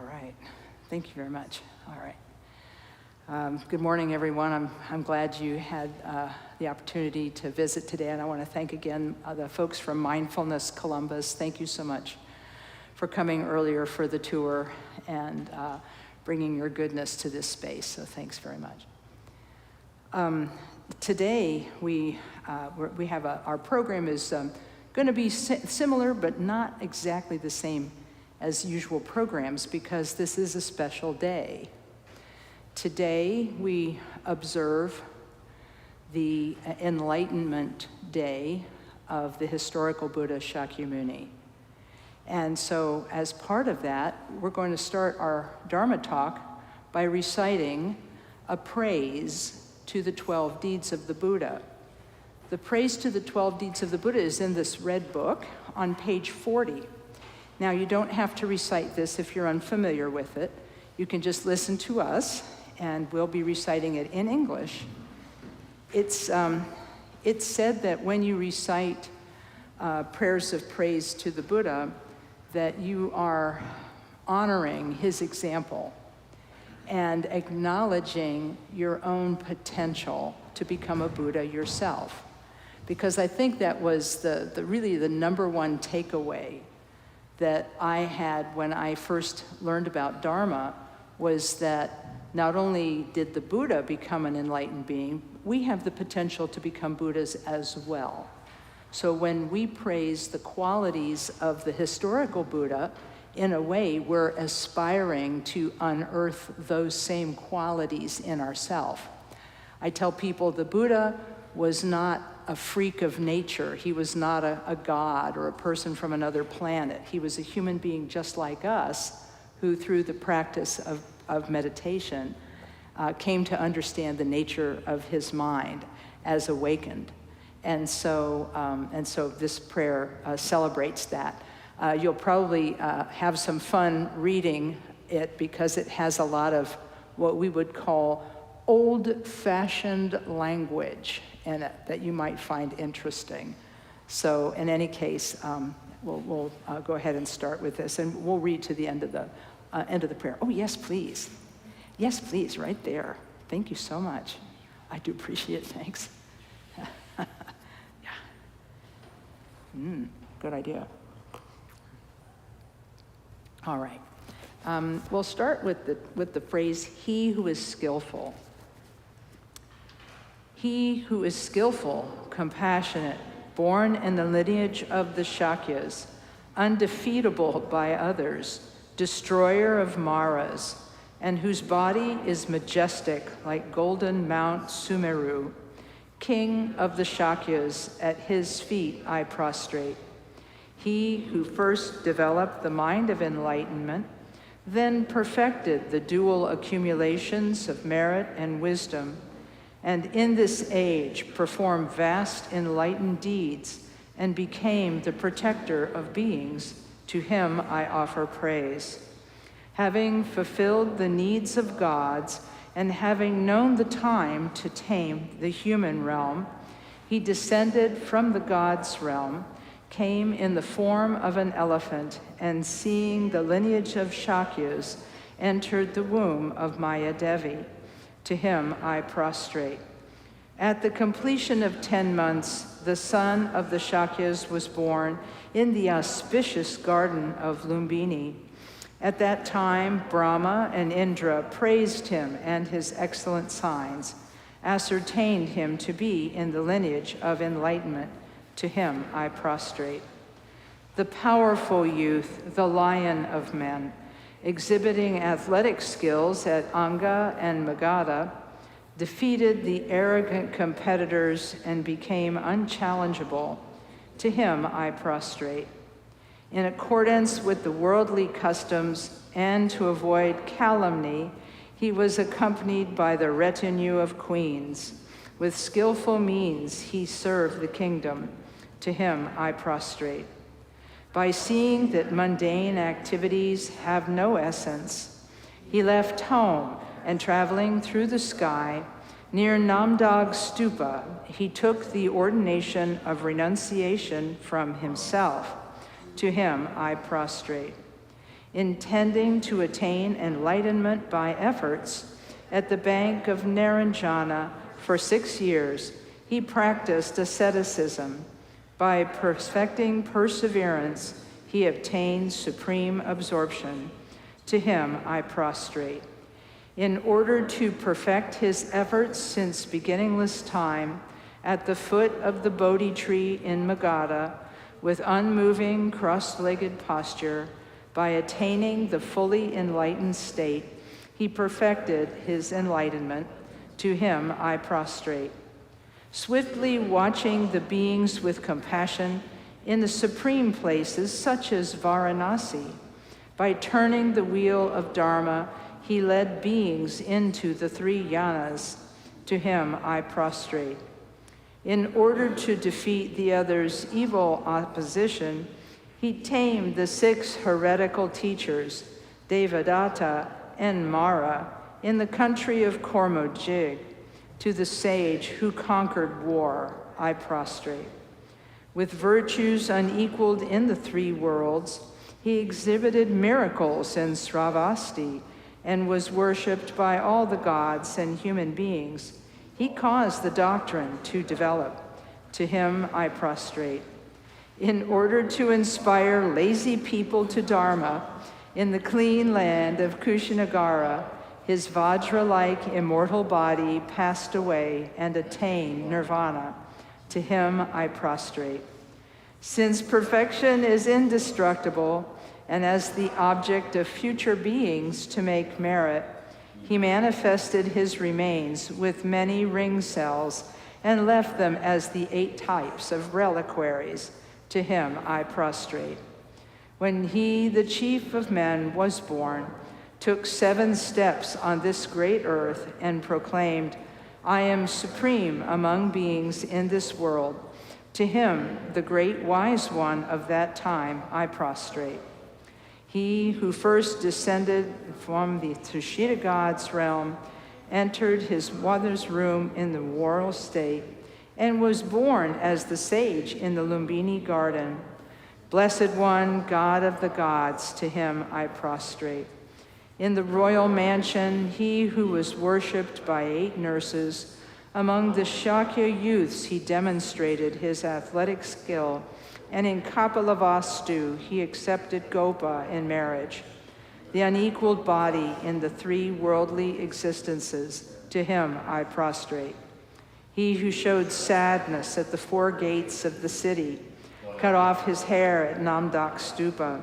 All right. Thank you very much. All right. Good morning, everyone. I'm glad you had the opportunity to visit today, and I want to thank again the folks from Mindfulness Columbus. Thank you so much for coming earlier for the tour and bringing your goodness to this space. So thanks very much. Today we have our program is going to be similar, but not exactly the same as usual programs, because this is a special day. Today we observe the Enlightenment Day of the historical Buddha Shakyamuni. And so as part of that, we're going to start our Dharma talk by reciting a praise to the 12 deeds of the Buddha. The praise to the 12 deeds of the Buddha is in this red book on page 40. Now, you don't have to recite this if you're unfamiliar with it. You can just listen to us, and we'll be reciting it in English. It's said that when you recite prayers of praise to the Buddha, that you are honoring his example and acknowledging your own potential to become a Buddha yourself. Because I think that was really the number one takeaway that I had when I first learned about Dharma, was that not only did the Buddha become an enlightened being, we have the potential to become Buddhas as well. So when we praise the qualities of the historical Buddha, in a way, we're aspiring to unearth those same qualities in ourselves. I tell people the Buddha was not a freak of nature. He was not a god or a person from another planet. He was a human being just like us, who through the practice of meditation came to understand the nature of his mind as awakened. And so this prayer celebrates that. You'll probably have some fun reading it, because it has a lot of what we would call old-fashioned language in it that you might find interesting. So in any case, we'll go ahead and start with this, and we'll read to the end of the prayer. Oh, yes, please. Yes, please, right there. Thank you so much. I do appreciate it, thanks. Yeah. Good idea. All right. We'll start with the phrase, "He who is skillful." He who is skillful, compassionate, born in the lineage of the Shakyas, undefeatable by others, destroyer of Maras, and whose body is majestic like golden Mount Sumeru, king of the Shakyas, at his feet I prostrate. He who first developed the mind of enlightenment, then perfected the dual accumulations of merit and wisdom, and in this age performed vast enlightened deeds and became the protector of beings, to him I offer praise. Having fulfilled the needs of gods and having known the time to tame the human realm, he descended from the gods' realm, came in the form of an elephant, and seeing the lineage of Shakyas, entered the womb of Maya Devi. To him I prostrate. At the completion of 10 months, the son of the Shakyas was born in the auspicious garden of Lumbini. At that time, Brahma and Indra praised him and his excellent signs, ascertained him to be in the lineage of enlightenment. To him I prostrate. The powerful youth, the lion of men, exhibiting athletic skills at Anga and Magadha, defeated the arrogant competitors and became unchallengeable. To him I prostrate. In accordance with the worldly customs and to avoid calumny, he was accompanied by the retinue of queens. With skillful means he served the kingdom. To him I prostrate. By seeing that mundane activities have no essence, he left home, and traveling through the sky, near Namdog Stupa, he took the ordination of renunciation from himself. To him I prostrate. Intending to attain enlightenment by efforts, at the bank of Naranjana for 6 years, he practiced asceticism. By perfecting perseverance, he obtained supreme absorption. To him I prostrate. In order to perfect his efforts since beginningless time, at the foot of the Bodhi tree in Magadha, with unmoving cross-legged posture, by attaining the fully enlightened state, he perfected his enlightenment. To him I prostrate. Swiftly watching the beings with compassion in the supreme places such as Varanasi, by turning the wheel of Dharma, he led beings into the 3 yanas. To him I prostrate. In order to defeat the other's evil opposition, he tamed the 6 heretical teachers, Devadatta and Mara, in the country of Kormojig. To the sage who conquered war, I prostrate. With virtues unequaled in the 3 worlds, he exhibited miracles in Sravasti and was worshipped by all the gods and human beings. He caused the doctrine to develop. To him I prostrate. In order to inspire lazy people to Dharma, in the clean land of Kushinagara, his Vajra-like immortal body passed away and attained nirvana. To him I prostrate. Since perfection is indestructible, and as the object of future beings to make merit, he manifested his remains with many ring cells and left them as the 8 types of reliquaries. To him I prostrate. When he, the chief of men, was born, took 7 steps on this great earth and proclaimed, I am supreme among beings in this world. To him, the great wise one of that time, I prostrate. He who first descended from the Tushita God's realm, entered his mother's room in the royal state, and was born as the sage in the Lumbini garden. Blessed one, God of the gods, to him I prostrate. In the royal mansion, he who was worshipped by 8 nurses, among the Shakya youths he demonstrated his athletic skill, and in Kapilavastu he accepted Gopa in marriage. The unequaled body in the 3 worldly existences, to him I prostrate. He who showed sadness at the 4 gates of the city, cut off his hair at Namdak Stupa,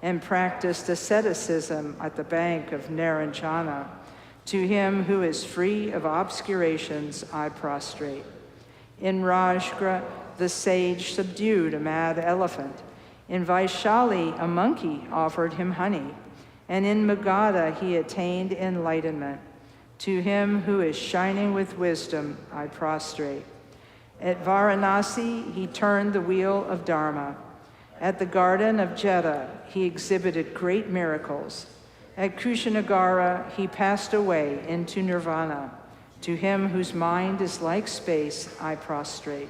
and practiced asceticism at the bank of Naranjana. To him who is free of obscurations, I prostrate. In Rajgra, the sage subdued a mad elephant. In Vaishali, a monkey offered him honey. And in Magadha, he attained enlightenment. To him who is shining with wisdom, I prostrate. At Varanasi, he turned the wheel of Dharma. At the garden of Jeddah, he exhibited great miracles. At Kushinagara, he passed away into nirvana. To him whose mind is like space, I prostrate.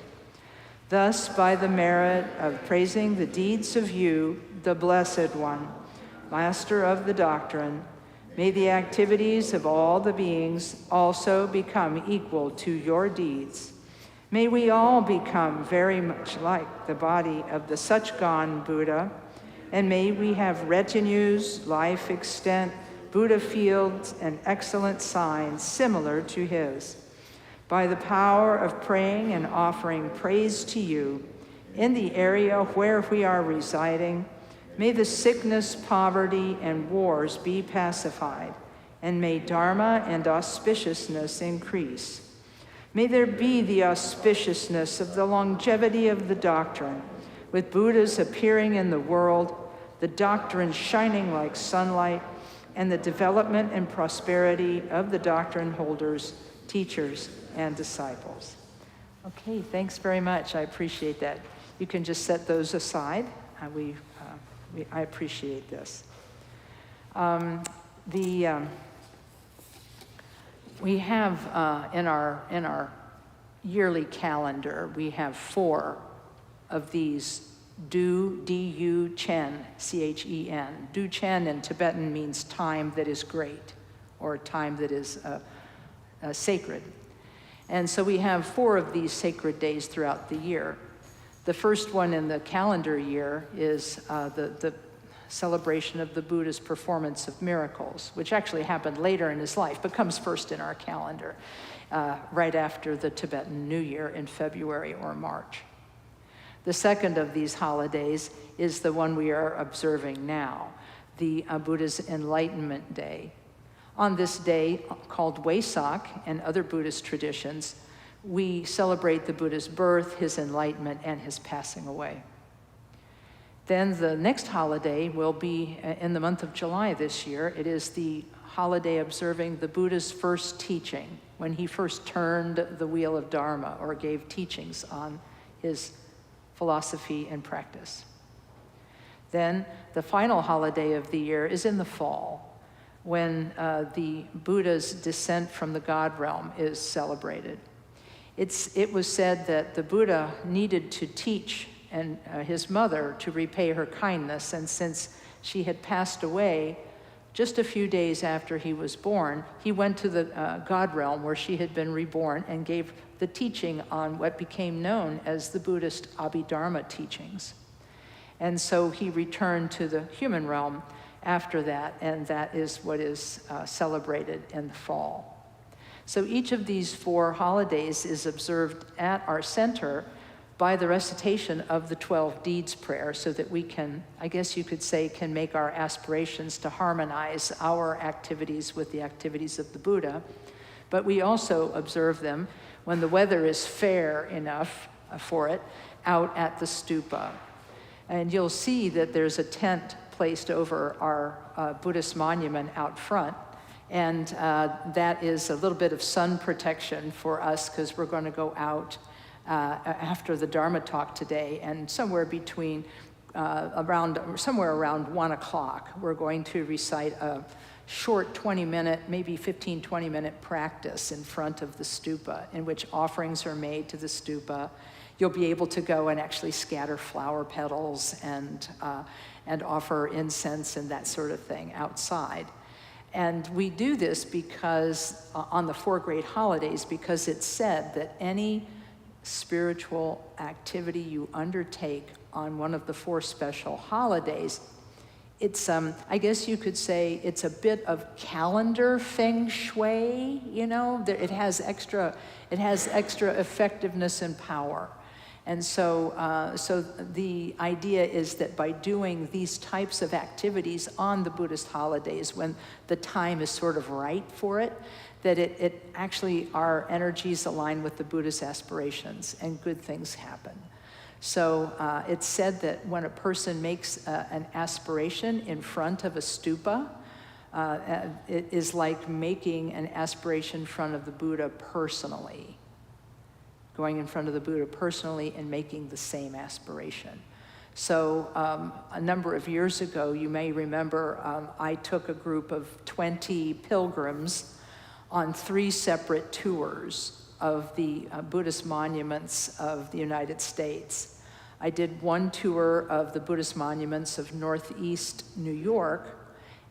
Thus, by the merit of praising the deeds of you, the Blessed One, Master of the doctrine, may the activities of all the beings also become equal to your deeds. May we all become very much like the body of the Suchgan Buddha, and may we have retinues, life extent, Buddha fields, and excellent signs similar to his. By the power of praying and offering praise to you, in the area where we are residing, may the sickness, poverty, and wars be pacified, and may Dharma and auspiciousness increase. May there be the auspiciousness of the longevity of the doctrine, with Buddhas appearing in the world, the doctrine shining like sunlight, and the development and prosperity of the doctrine holders, teachers, and disciples. Okay, thanks very much. I appreciate that. You can just set those aside. I appreciate this. We have in our yearly calendar, we have 4 of these Du, D-U, Chen, C-H-E-N. Du Chen in Tibetan means time that is great, or time that is sacred. And so we have 4 of these sacred days throughout the year. The first one in the calendar year is the celebration of the Buddha's performance of miracles, which actually happened later in his life, but comes first in our calendar, right after the Tibetan New Year in February or March. The second of these holidays is the one we are observing now, the Buddha's Enlightenment Day. On this day, called Wesak and other Buddhist traditions, we celebrate the Buddha's birth, his enlightenment, and his passing away. Then the next holiday will be in the month of July this year. It is the holiday observing the Buddha's first teaching, when he first turned the wheel of Dharma, or gave teachings on his philosophy and practice. Then the final holiday of the year is in the fall, when the Buddha's descent from the God realm is celebrated. It was said that the Buddha needed to teach and his mother to repay her kindness, and since she had passed away just a few days after he was born, he went to the God realm where she had been reborn and gave the teaching on what became known as the Buddhist Abhidharma teachings. And so he returned to the human realm after that, and that is what is celebrated in the fall. So each of these 4 holidays is observed at our center by the recitation of the 12 deeds prayer, so that we can, I guess you could say, can make our aspirations to harmonize our activities with the activities of the Buddha. But we also observe them when the weather is fair enough for it, out at the stupa. And you'll see that there's a tent placed over our Buddhist monument out front. And that is a little bit of sun protection for us, because we're going to go out after the Dharma talk today, and somewhere around 1 o'clock, we're going to recite a short 20-minute, maybe 15, 20-minute practice in front of the stupa, in which offerings are made to the stupa. You'll be able to go and actually scatter flower petals and offer incense and that sort of thing outside. And we do this because, on the 4 great holidays, because it's said that any spiritual activity you undertake on one of the 4 special holidays, it's, I guess you could say, it's a bit of calendar feng shui, you know? It has extra effectiveness and power. And so, so the idea is that by doing these types of activities on the Buddhist holidays, when the time is sort of right for it, that it actually, our energies align with the Buddha's aspirations and good things happen. So it's said that when a person makes an aspiration in front of a stupa, it is like making an aspiration in front of the Buddha personally. Going in front of the Buddha personally and making the same aspiration. So a number of years ago, you may remember, I took a group of 20 pilgrims on 3 separate tours of the Buddhist monuments of the United States. I did one tour of the Buddhist monuments of Northeast New York,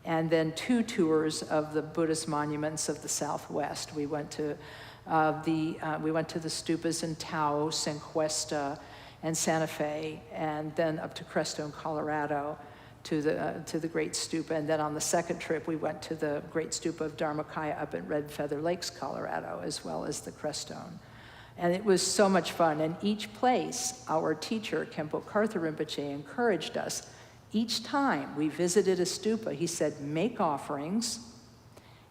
and then 2 tours of the Buddhist monuments of the Southwest. We went to the stupas in Taos and Cuesta and Santa Fe, and then up to Crestone, Colorado, to the Great Stupa. And then on the second trip, we went to the Great Stupa of Dharmakaya up at Red Feather Lakes, Colorado, as well as the Crestone. And it was so much fun. And each place, our teacher, Khenpo Karthar Rinpoche, encouraged us. Each time we visited a stupa, he said, make offerings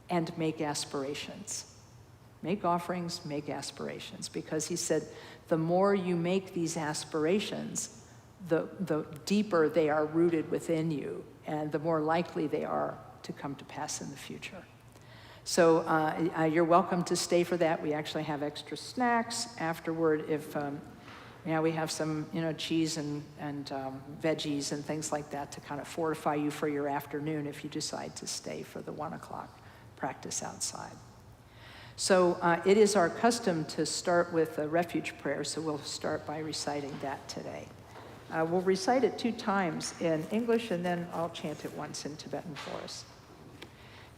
and make aspirations. Make offerings, make aspirations. Because he said, the more you make these aspirations, the deeper they are rooted within you, and the more likely they are to come to pass in the future. So you're welcome to stay for that. We actually have extra snacks afterward if we have some cheese and veggies and things like that to kind of fortify you for your afternoon if you decide to stay for the 1 o'clock practice outside. So it is our custom to start with a refuge prayer, so we'll start by reciting that today. We'll recite it 2 times in English, and then I'll chant it once in Tibetan for us.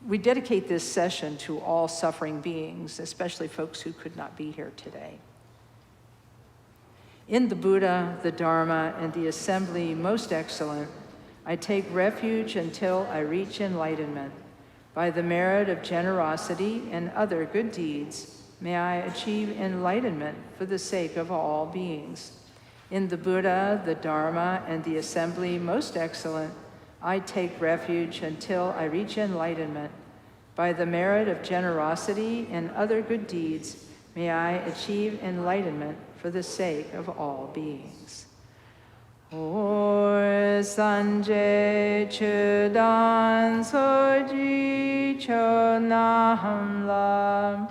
We dedicate this session to all suffering beings, especially folks who could not be here today. In the Buddha, the Dharma, and the assembly most excellent, I take refuge until I reach enlightenment. By the merit of generosity and other good deeds, may I achieve enlightenment for the sake of all beings. In the Buddha, the Dharma, and the assembly most excellent, I take refuge until I reach enlightenment. By the merit of generosity and other good deeds, may I achieve enlightenment for the sake of all beings. Or sanje chudan soji chonaham lam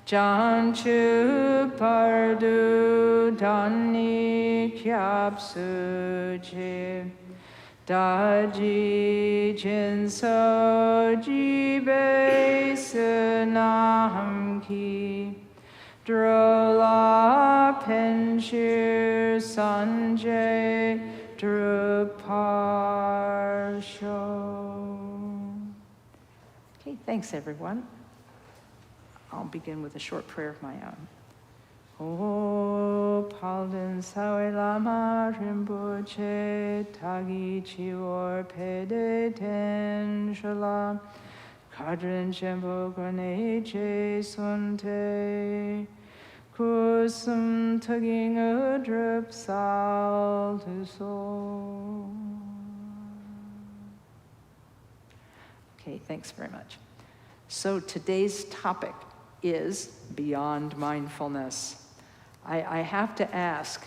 janchu pardu dani kyap suji daji jin soji be sunaham ki Drola Penshir Sanjay Druparsho. Okay, thanks everyone. I'll begin with a short prayer of my own. O Palden Sawe Lama Rinpoche Tagi Chiwar Pede Ten Shala Kadrin Shempo Gwane Je Sunte Kusum Tugging a Drip Sal to Soul. Okay, thanks very much. So today's topic is beyond mindfulness. I have to ask,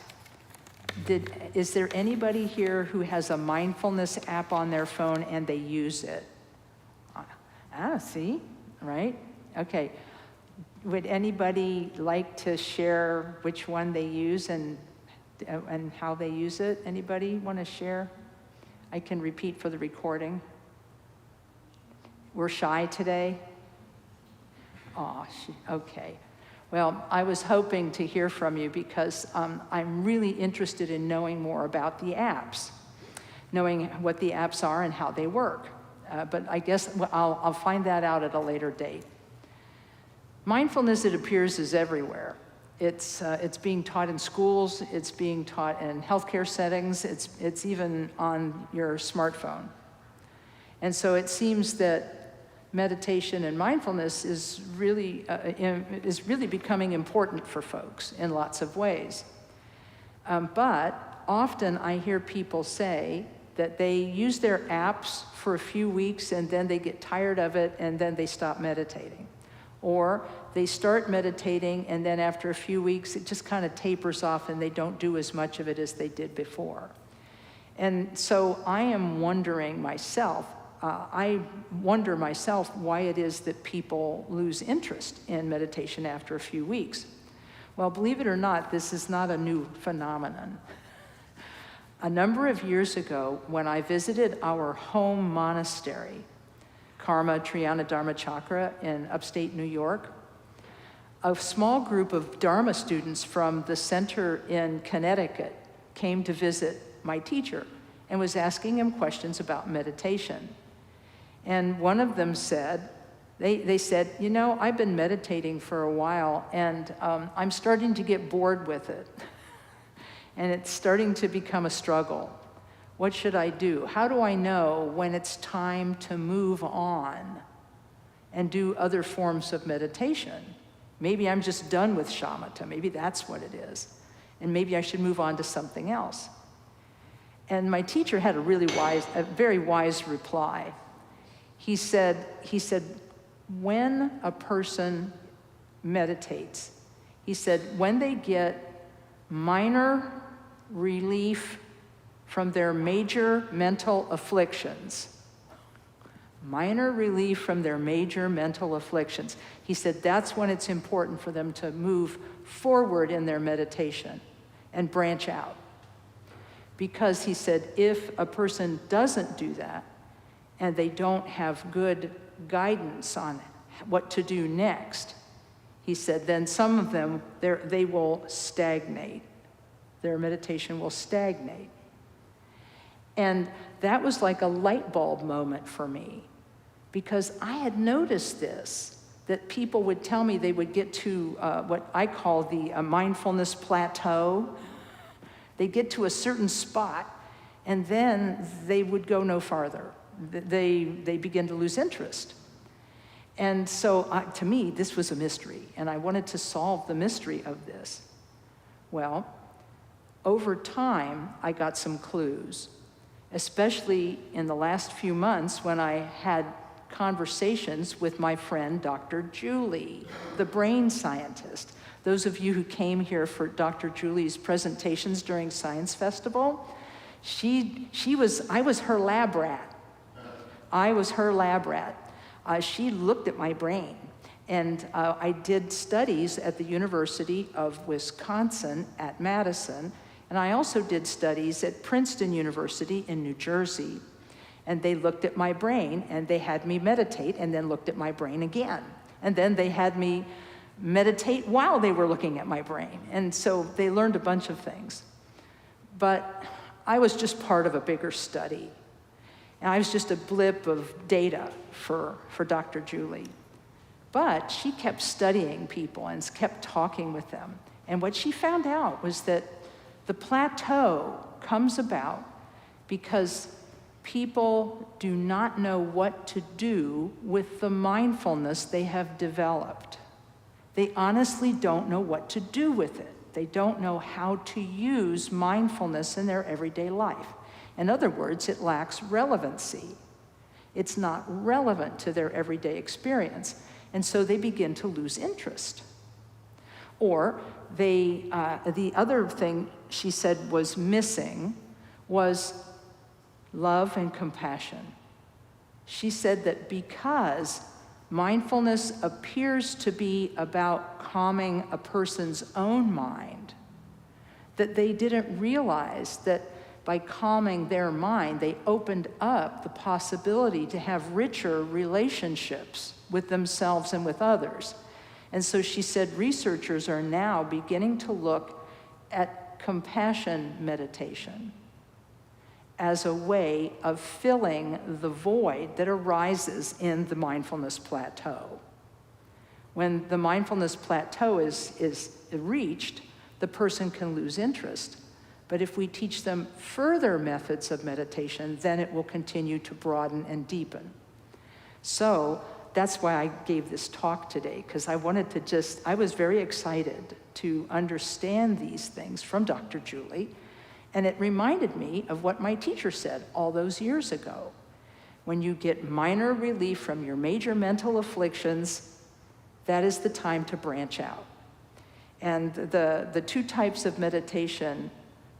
is there anybody here who has a mindfulness app on their phone and they use it? See, right? Okay. Would anybody like to share which one they use and how they use it? Anybody want to share? I can repeat for the recording. We're shy today? Oh, okay. Well, I was hoping to hear from you because I'm really interested in knowing more about the apps, knowing what the apps are and how they work. But I guess I'll find that out at a later date. Mindfulness, it appears, is everywhere. It's being taught in schools, it's being taught in healthcare settings, it's even on your smartphone. And so it seems that meditation and mindfulness is really becoming important for folks in lots of ways. But often I hear people say that they use their apps for a few weeks and then they get tired of it and then they stop meditating. Or they start meditating and then after a few weeks it just kind of tapers off and they don't do as much of it as they did before. And so I am wondering myself, why it is that people lose interest in meditation after a few weeks. Well, believe it or not, this is not a new phenomenon. A number of years ago, when I visited our home monastery, Karma Triana Dharma Chakra in upstate New York, a small group of Dharma students from the center in Connecticut came to visit my teacher and was asking him questions about meditation. And one of them said, they said, you know, I've been meditating for a while and I'm starting to get bored with it. And it's starting to become a struggle. What should I do? How do I know when it's time to move on and do other forms of meditation? Maybe I'm just done with shamatha. Maybe that's what it is. And maybe I should move on to something else. And my teacher had a very wise reply. He said, when a person meditates, he said, when they get minor relief from their major mental afflictions, he said that's when it's important for them to move forward in their meditation and branch out. Because he said if a person doesn't do that and they don't have good guidance on what to do next, he said then some of them, they will stagnate. Their meditation will stagnate. And that was like a light bulb moment for me, because I had noticed this, that people would tell me they would get to what I call the mindfulness plateau. They'd get to a certain spot, and then they would go no farther. They begin to lose interest. And so to me, this was a mystery, and I wanted to solve the mystery of this. Well, over time, I got some clues, especially in the last few months when I had conversations with my friend, Dr. Julie, the brain scientist. Those of you who came here for Dr. Julie's presentations during Science Festival, I was her lab rat. She looked at my brain, and I did studies at the University of Wisconsin at Madison, and I also did studies at Princeton University in New Jersey. And they looked at my brain, and they had me meditate, and then looked at my brain again. And then they had me meditate while they were looking at my brain. And so they learned a bunch of things. But I was just part of a bigger study. And I was just a blip of data for Dr. Julie. But she kept studying people and kept talking with them. And what she found out was that the plateau comes about because people do not know what to do with the mindfulness they have developed. They honestly don't know what to do with it. They don't know how to use mindfulness in their everyday life. In other words, it lacks relevancy. It's not relevant to their everyday experience. And so they begin to lose interest. Or the other thing she said was missing was love and compassion. She said that because mindfulness appears to be about calming a person's own mind, that they didn't realize that by calming their mind, they opened up the possibility to have richer relationships with themselves and with others. And so she said researchers are now beginning to look at compassion meditation as a way of filling the void that arises in the mindfulness plateau. When the mindfulness plateau is reached, the person can lose interest. But if we teach them further methods of meditation, then it will continue to broaden and deepen. So that's why I gave this talk today, because I was very excited to understand these things from Dr. Julie. And it reminded me of what my teacher said all those years ago. When you get minor relief from your major mental afflictions, that is the time to branch out. And the two types of meditation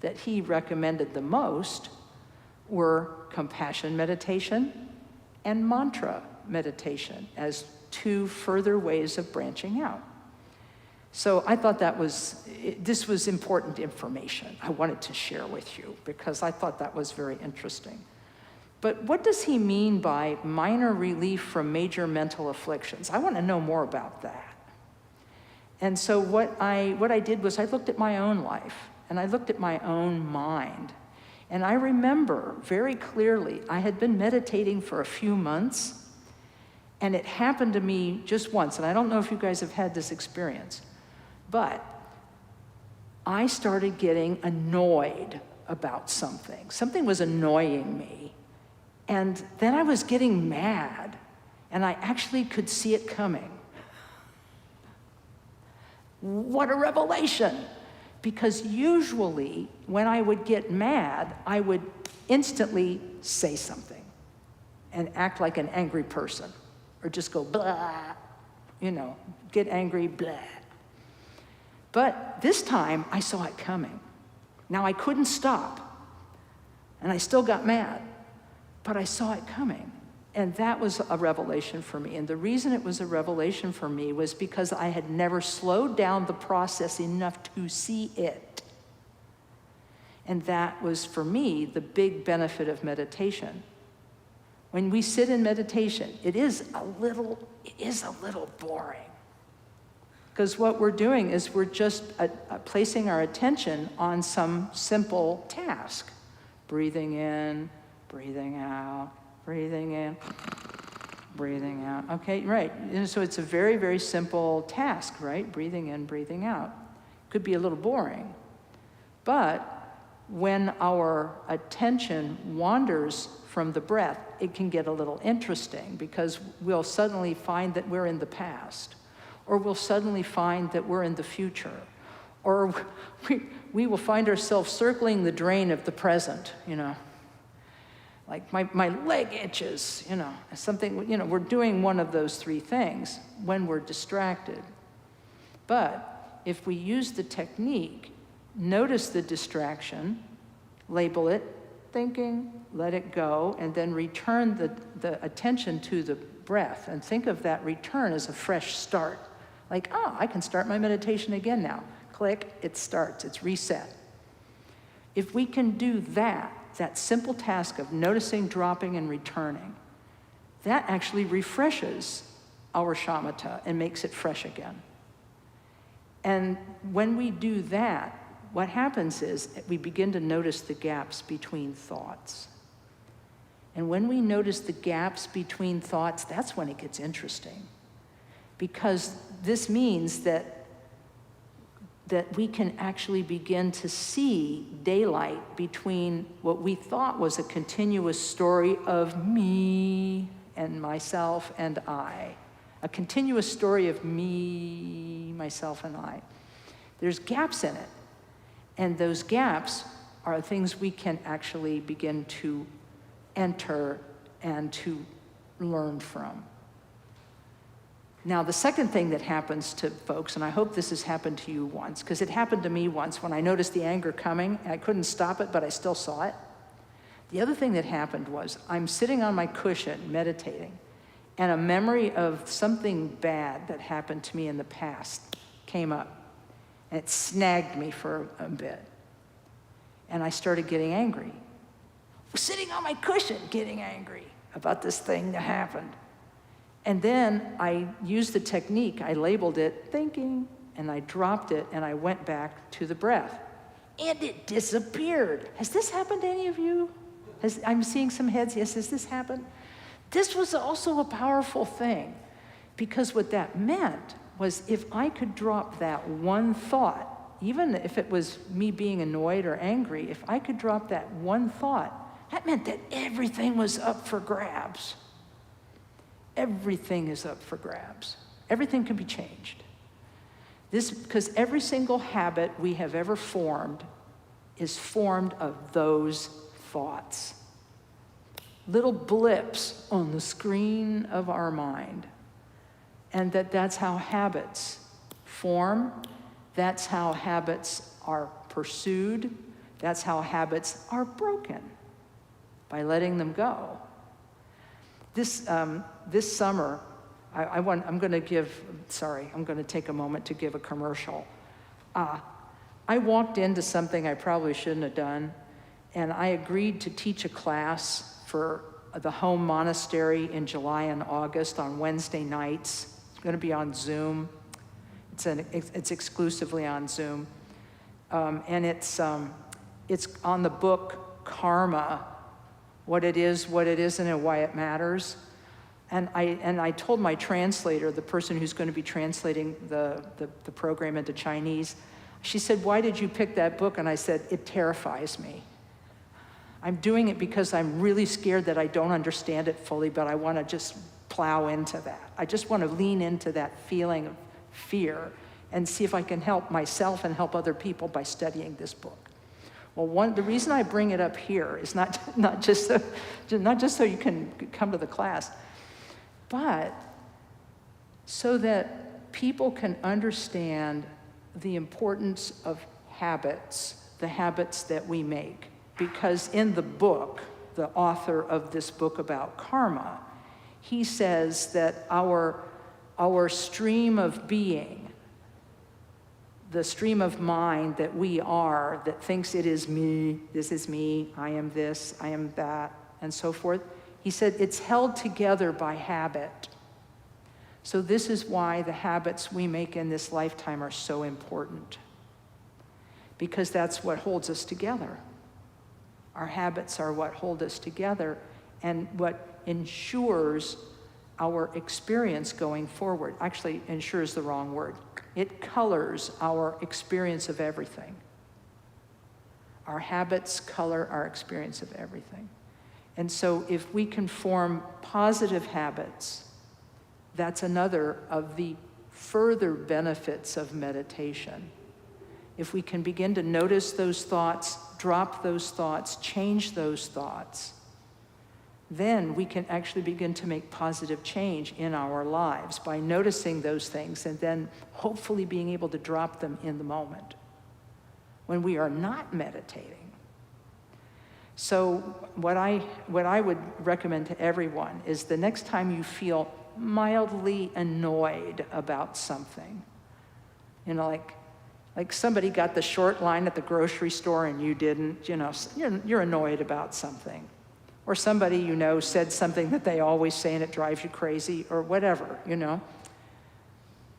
that he recommended the most were compassion meditation and mantra meditation as two further ways of branching out. So I thought this was important information I wanted to share with you, because I thought that was very interesting. But what does he mean by minor relief from major mental afflictions? I want to know more about that. And so what I did was I looked at my own life, and I looked at my own mind. And I remember very clearly, I had been meditating for a few months, and it happened to me just once, and I don't know if you guys have had this experience, but I started getting annoyed about something. Something was annoying me. And then I was getting mad, and I actually could see it coming. What a revelation! Because usually, when I would get mad, I would instantly say something and act like an angry person, or just go blah, get angry, blah. But this time, I saw it coming. Now, I couldn't stop, and I still got mad, but I saw it coming. And that was a revelation for me. And the reason it was a revelation for me was because I had never slowed down the process enough to see it. And that was, for me, the big benefit of meditation. When we sit in meditation, it is a little boring. Because what we're doing is we're just placing our attention on some simple task. Breathing in, breathing out, breathing in, breathing out. Okay, right. And so it's a very, very simple task, right? Breathing in, breathing out. Could be a little boring. But when our attention wanders from the breath, it can get a little interesting because we'll suddenly find that we're in the past, or we'll suddenly find that we're in the future, or we will find ourselves circling the drain of the present, Like my leg itches, something, we're doing one of those three things when we're distracted. But if we use the technique, notice the distraction, label it, thinking, let it go, and then return the attention to the breath. And think of that return as a fresh start. Like, I can start my meditation again now. Click, it starts, it's reset. If we can do that simple task of noticing, dropping, and returning, that actually refreshes our shamatha and makes it fresh again. And when we do that, what happens is we begin to notice the gaps between thoughts. And when we notice the gaps between thoughts, that's when it gets interesting. Because this means that we can actually begin to see daylight between what we thought was a continuous story of me and myself and I. A continuous story of me, myself, and I. There's gaps in it. And those gaps are things we can actually begin to enter and to learn from. Now, the second thing that happens to folks, and I hope this has happened to you once, because it happened to me once when I noticed the anger coming, and I couldn't stop it, but I still saw it. The other thing that happened was I'm sitting on my cushion meditating, and a memory of something bad that happened to me in the past came up. And it snagged me for a bit. And I started getting angry. Sitting on my cushion, getting angry about this thing that happened. And then I used the technique. I labeled it thinking, and I dropped it, and I went back to the breath. And it disappeared. Has this happened to any of you? I'm seeing some heads. Yes, has this happened? This was also a powerful thing, because what that meant was if I could drop that one thought, even if it was me being annoyed or angry, if I could drop that one thought, that meant that everything was up for grabs. Everything is up for grabs. Everything can be changed. Because every single habit we have ever formed is formed of those thoughts. Little blips on the screen of our mind. And that's how habits form. That's how habits are pursued. That's how habits are broken, by letting them go. This summer, I'm going to take a moment to give a commercial. I walked into something I probably shouldn't have done, and I agreed to teach a class for the home monastery in July and August on Wednesday nights. It's going to be on Zoom. It's exclusively on Zoom. And it's on the book Karma, what it is, what it isn't, and why it matters. And I told my translator, the person who's going to be translating the program into Chinese, she said, "Why did you pick that book?" And I said, "It terrifies me. I'm doing it because I'm really scared that I don't understand it fully, but I want to just plow into that. I just want to lean into that feeling of fear and see if I can help myself and help other people by studying this book." Well, the reason I bring it up here is not just so you can come to the class, but so that people can understand the importance of habits, the habits that we make. Because in the book, the author of this book about karma, he says that our stream of being, the stream of mind that we are, that thinks it is me, this is me, I am this, I am that, and so forth, he said it's held together by habit. So this is why the habits we make in this lifetime are so important. Because that's what holds us together. Our habits are what hold us together and what ensures our experience going forward. Actually, ensures the wrong word. It colors our experience of everything. Our habits color our experience of everything. And so if we can form positive habits, that's another of the further benefits of meditation. If we can begin to notice those thoughts, drop those thoughts, change those thoughts, then we can actually begin to make positive change in our lives by noticing those things and then hopefully being able to drop them in the moment when we are not meditating. So what I would recommend to everyone is the next time you feel mildly annoyed about something, like somebody got the short line at the grocery store and you didn't, you're annoyed about something. Or somebody said something that they always say and it drives you crazy, or whatever,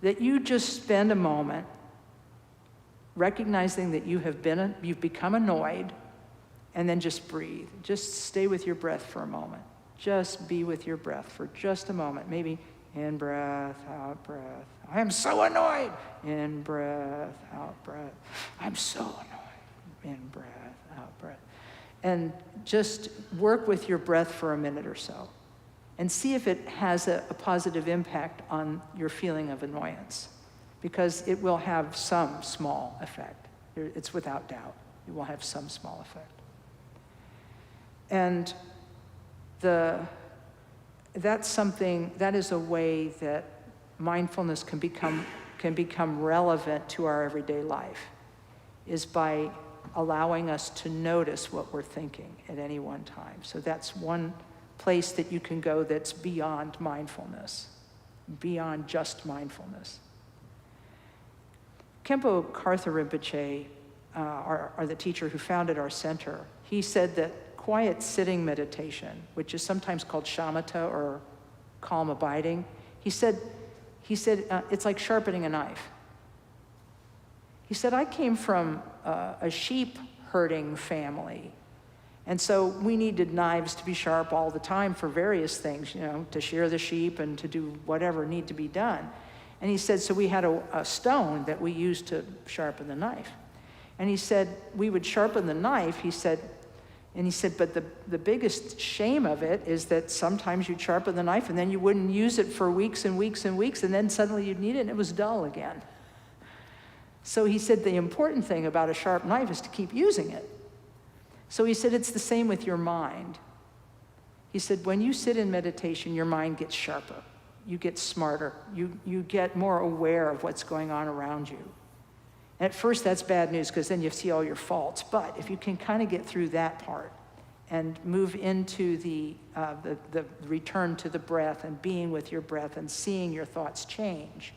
that you just spend a moment recognizing that you've become annoyed, and then just breathe. Just stay with your breath for a moment. Just be with your breath for just a moment. Maybe in breath, out breath. I am so annoyed. In breath, out breath. I'm so annoyed. In breath, out breath. And just work with your breath for a minute or so and see if it has a positive impact on your feeling of annoyance, because it will have some small effect. It's without doubt. It will have some small effect. And that is a way that mindfulness can become relevant to our everyday life, is by allowing us to notice what we're thinking at any one time. So that's one place that you can go that's beyond mindfulness, beyond just mindfulness. Khenpo Karthar Rinpoche, our the teacher who founded our center, he said that quiet sitting meditation, which is sometimes called shamatha or calm abiding, he said it's like sharpening a knife. He said, I came from a sheep herding family. And so we needed knives to be sharp all the time for various things, to shear the sheep and to do whatever need to be done. And he said, so we had a stone that we used to sharpen the knife. And he said, we would sharpen the knife, he said, but the biggest shame of it is that sometimes you'd sharpen the knife and then you wouldn't use it for weeks and weeks and weeks, and then suddenly you'd need it and it was dull again. So he said the important thing about a sharp knife is to keep using it. So he said it's the same with your mind. He said when you sit in meditation, your mind gets sharper. You get smarter. You get more aware of what's going on around you. And at first that's bad news because then you see all your faults. But if you can kind of get through that part and move into the return to the breath and being with your breath and seeing your thoughts change,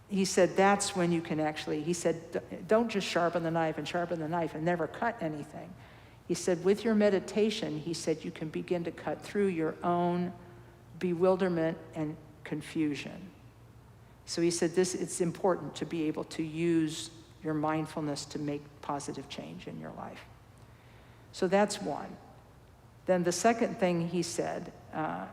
he said that's when you can actually, he said, don't just sharpen the knife and never cut anything. He said with your meditation, he said you can begin to cut through your own bewilderment and confusion. So he said it's important to be able to use your mindfulness to make positive change in your life. So that's one. Then the second thing he said,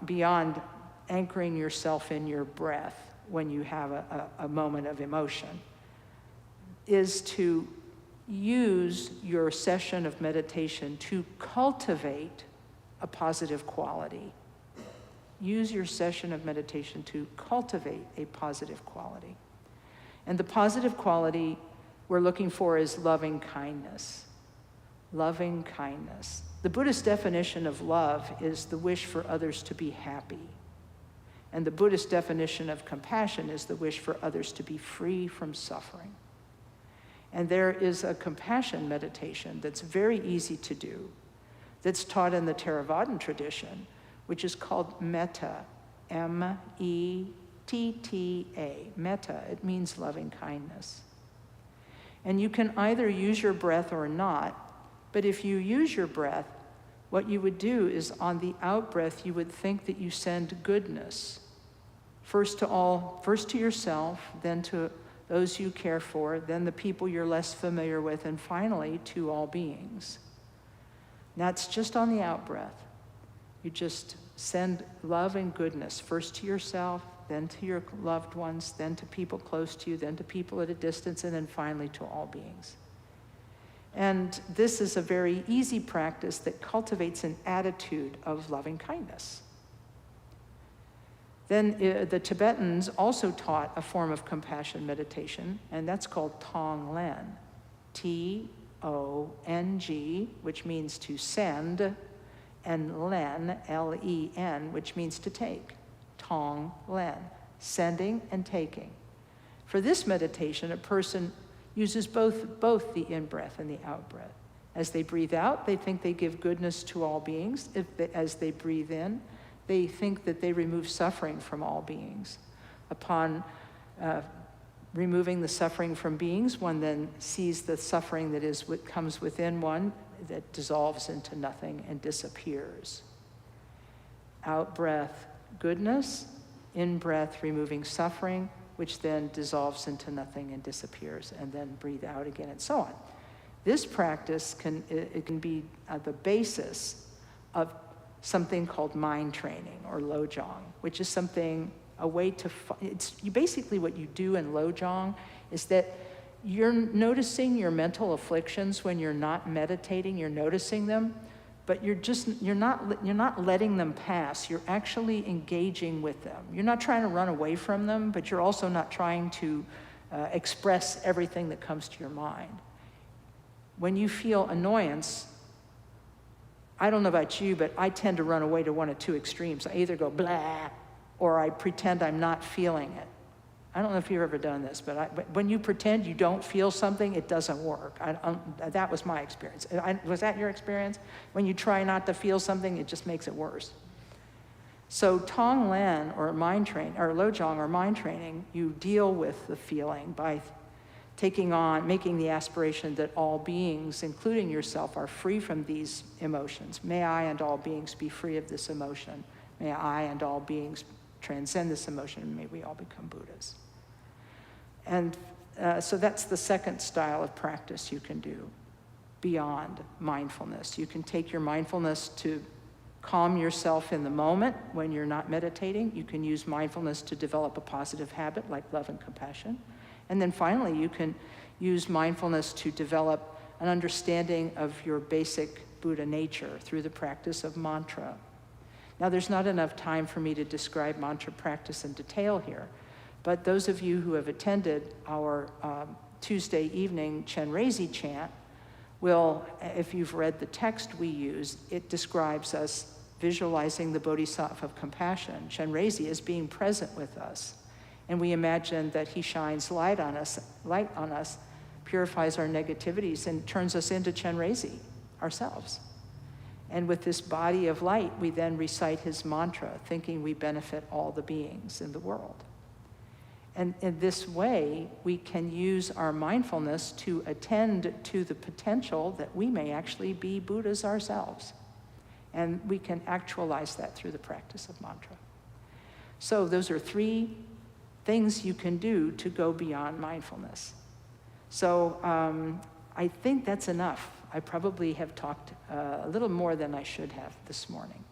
beyond anchoring yourself in your breath when you have a moment of emotion, is to use your session of meditation to cultivate a positive quality. Use your session of meditation to cultivate a positive quality. And the positive quality we're looking for is loving kindness. Loving kindness. The Buddhist definition of love is the wish for others to be happy. And the Buddhist definition of compassion is the wish for others to be free from suffering. And there is a compassion meditation that's very easy to do, that's taught in the Theravadan tradition, which is called metta, M-E-T-T-A, metta. It means loving kindness. And you can either use your breath or not, but if you use your breath, what you would do is on the out-breath, you would think that you send goodness, first to yourself, then to those you care for, then the people you're less familiar with, and finally to all beings. That's just on the out-breath. You just send love and goodness first to yourself, then to your loved ones, then to people close to you, then to people at a distance, and then finally to all beings. And this is a very easy practice that cultivates an attitude of loving kindness. Then the Tibetans also taught a form of compassion meditation, and that's called Tonglen. T-O-N-G, which means to send, and Len, L-E-N, which means to take. Tonglen, sending and taking. For this meditation, a person uses both the in-breath and the out-breath. As they breathe out, they think they give goodness to all beings. As they breathe in, they think that they remove suffering from all beings. Upon removing the suffering from beings, one then sees the suffering that is what comes within one, that dissolves into nothing and disappears. Out-breath, goodness. In-breath, removing suffering, which then dissolves into nothing and disappears, and then breathe out again, and so on. This practice can be the basis of something called mind training, or lojong, which is a way to, basically what you do in lojong is that you're noticing your mental afflictions when you're not meditating, you're noticing them, but you're not letting them pass. You're actually engaging with them. You're not trying to run away from them, but you're also not trying to express everything that comes to your mind. When you feel annoyance, I don't know about you, but I tend to run away to one of two extremes. I either go blah, or I pretend I'm not feeling it. I don't know if you've ever done this, but when you pretend you don't feel something, it doesn't work. That was my experience. Was that your experience? When you try not to feel something, it just makes it worse. So Tonglen, or mind training, or lojong, or mind training, you deal with the feeling by making the aspiration that all beings, including yourself, are free from these emotions. May I and all beings be free of this emotion. May I and all beings transcend this emotion, and may we all become Buddhas. And so that's the second style of practice you can do beyond mindfulness. You can take your mindfulness to calm yourself in the moment when you're not meditating. You can use mindfulness to develop a positive habit like love and compassion. And then finally, you can use mindfulness to develop an understanding of your basic Buddha nature through the practice of mantra. Now, there's not enough time for me to describe mantra practice in detail here, but those of you who have attended our Tuesday evening Chenrezig chant will, if you've read the text we use, it describes us visualizing the Bodhisattva of compassion. Chenrezig is being present with us, and we imagine that he shines light on us, purifies our negativities, and turns us into Chenrezig ourselves. And with this body of light, we then recite his mantra, thinking we benefit all the beings in the world. And in this way, we can use our mindfulness to attend to the potential that we may actually be Buddhas ourselves. And we can actualize that through the practice of mantra. So those are 3 things you can do to go beyond mindfulness. So I think that's enough. I probably have talked a little more than I should have this morning.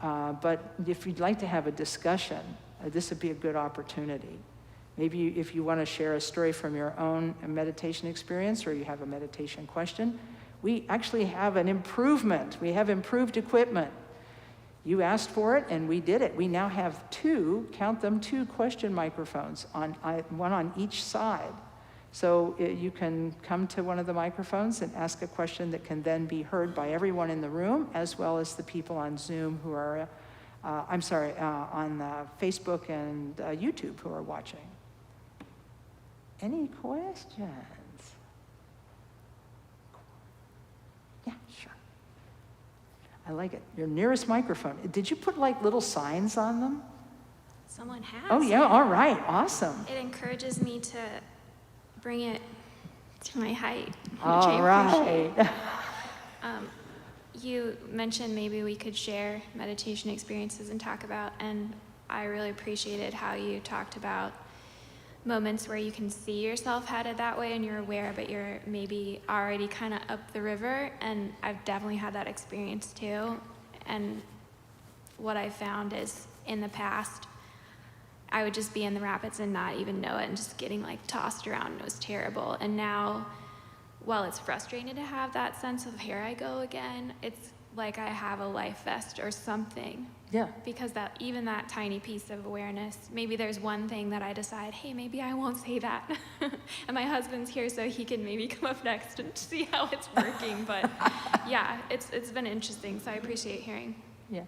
But if you'd like to have a discussion, this would be a good opportunity. Maybe if you want to share a story from your own meditation experience, or you have a meditation question, we actually have an improvement. We have improved equipment. You asked for it, and we did it. We now have 2, count them, 2 question microphones, one on each side. So you can come to one of the microphones and ask a question that can then be heard by everyone in the room, as well as the people on Zoom who are, on Facebook and YouTube who are watching. Any questions? Yeah, sure. I like it. Your nearest microphone. Did you put like little signs on them? Someone has. Oh yeah, all right, awesome. It encourages me to bring it to my height, which All right. You mentioned maybe we could share meditation experiences and talk about, and I really appreciated how you talked about moments where you can see yourself headed that way and you're aware, but you're maybe already kind of up the river. And I've definitely had that experience too. And what I found is in the past, I would just be in the rapids and not even know it and just getting like tossed around, and it was terrible. And now, while it's frustrating to have that sense of here I go again, it's like I have a life vest or something. Yeah. Because that even that tiny piece of awareness, maybe there's one thing that I decide, hey, maybe I won't say that. And my husband's here so he can maybe come up next and see how it's working. But yeah, it's been interesting, so I appreciate hearing. Yeah.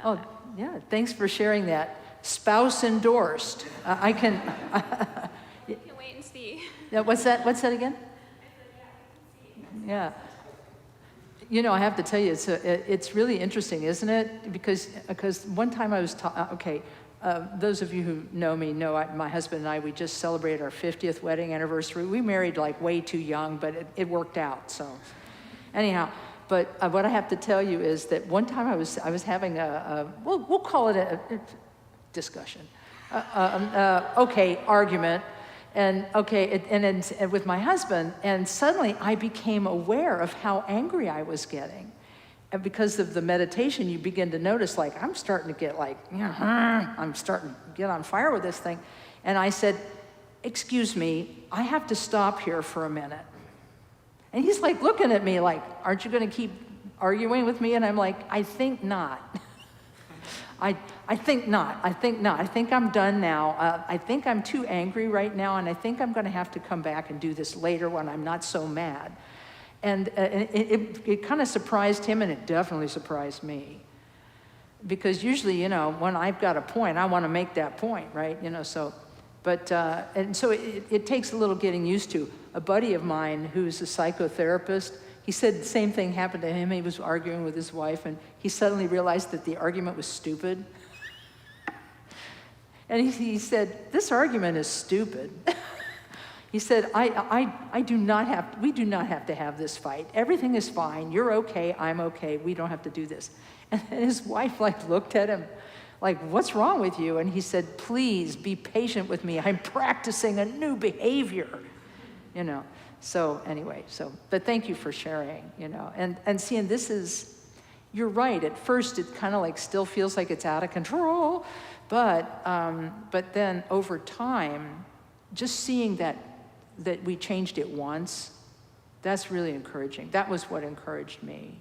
Oh, yeah, thanks for sharing that. Spouse endorsed. I can... You can wait and see. Yeah, what's that again? Yeah. You know, I have to tell you, it's really interesting, isn't it? Because one time I was those of you who know me know my husband and I, we just celebrated our 50th wedding anniversary. We married like way too young, but it worked out. So, anyhow, but what I have to tell you is that one time I was having we'll call it a discussion, argument. And and with my husband, and suddenly I became aware of how angry I was getting. And because of the meditation, you begin to notice, like, I'm starting to get like, I'm starting to get on fire with this thing. And I said, excuse me, I have to stop here for a minute. And he's like looking at me like, aren't you gonna keep arguing with me? And I'm like, I think not. I think not. I think I'm done now. I think I'm too angry right now, and I think I'm going to have to come back and do this later when I'm not so mad. And it kind of surprised him, and it definitely surprised me. Because usually, you know, when I've got a point, I want to make that point, right? You know, so, but, and so it takes a little getting used to. A buddy of mine who's a psychotherapist, he said the same thing happened to him. He was arguing with his wife, and he suddenly realized that the argument was stupid. And he said, this argument is stupid. He said, we do not have to have this fight. Everything is fine. You're okay. I'm okay. We don't have to do this. And his wife like looked at him like, what's wrong with you? And he said, please be patient with me. I'm practicing a new behavior, you know. So anyway, but thank you for sharing, you know. And seeing this is, you're right. At first, it kind of like still feels like it's out of control. But then over time, just seeing that we changed it once, that's really encouraging. That was what encouraged me,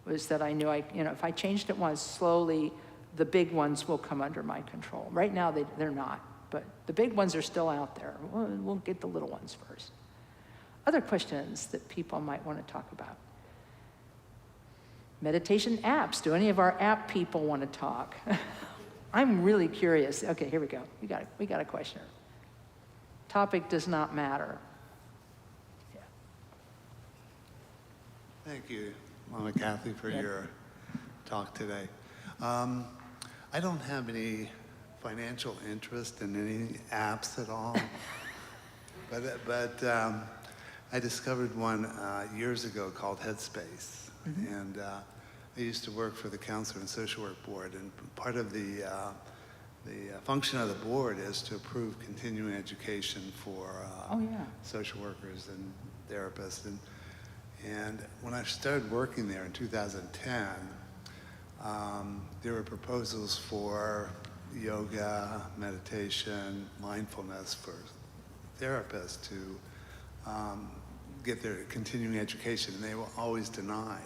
was that I knew if I changed it once, slowly the big ones will come under my control. Right now they're not, but the big ones are still out there. We'll get the little ones first. Other questions that people might want to talk about? Meditation apps. Do any of our app people want to talk? I'm really curious. Okay, here we go. We got a questioner. Topic does not matter. Yeah. Thank you, Mama Kathy, for your talk today. I don't have any financial interest in any apps at all, but I discovered one years ago called Headspace, and I used to work for the Counselor and Social Work Board, and part of the function of the board is to approve continuing education for social workers and therapists. And when I started working there in 2010, there were proposals for yoga, meditation, mindfulness for therapists to get their continuing education, and they were always denied.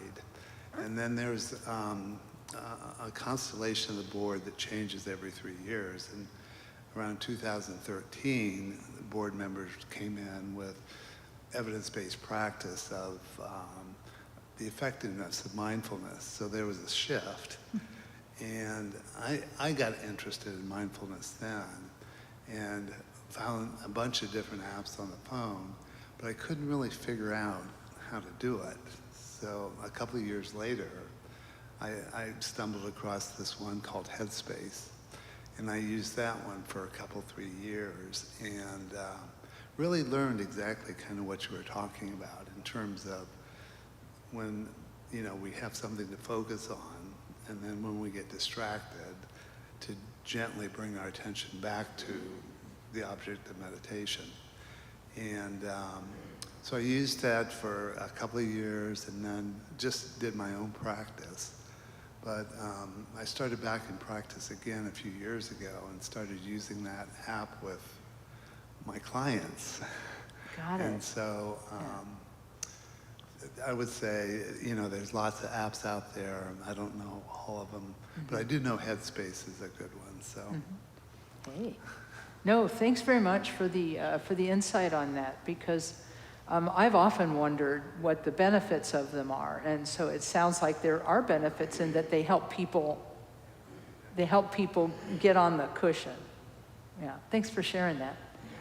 And then there's a constellation of the board that changes every 3 years. And around 2013, the board members came in with evidence-based practice of the effectiveness of mindfulness. So there was a shift. And I got interested in mindfulness then and found a bunch of different apps on the phone, but I couldn't really figure out how to do it. So a couple of years later, I stumbled across this one called Headspace, and I used that one for a couple, 3 years, and really learned exactly kind of what you were talking about in terms of when, you know, we have something to focus on, and then when we get distracted, to gently bring our attention back to the object of meditation. And so I used that for a couple of years and then just did my own practice. But I started back in practice again a few years ago and started using that app with my clients. Got it. And so I would say, you know, there's lots of apps out there. I don't know all of them, but I do know Headspace is a good one. So. Hey. No, thanks very much for the insight on that, because I've often wondered what the benefits of them are, and so it sounds like there are benefits in that they help people get on the cushion. Yeah, thanks for sharing that.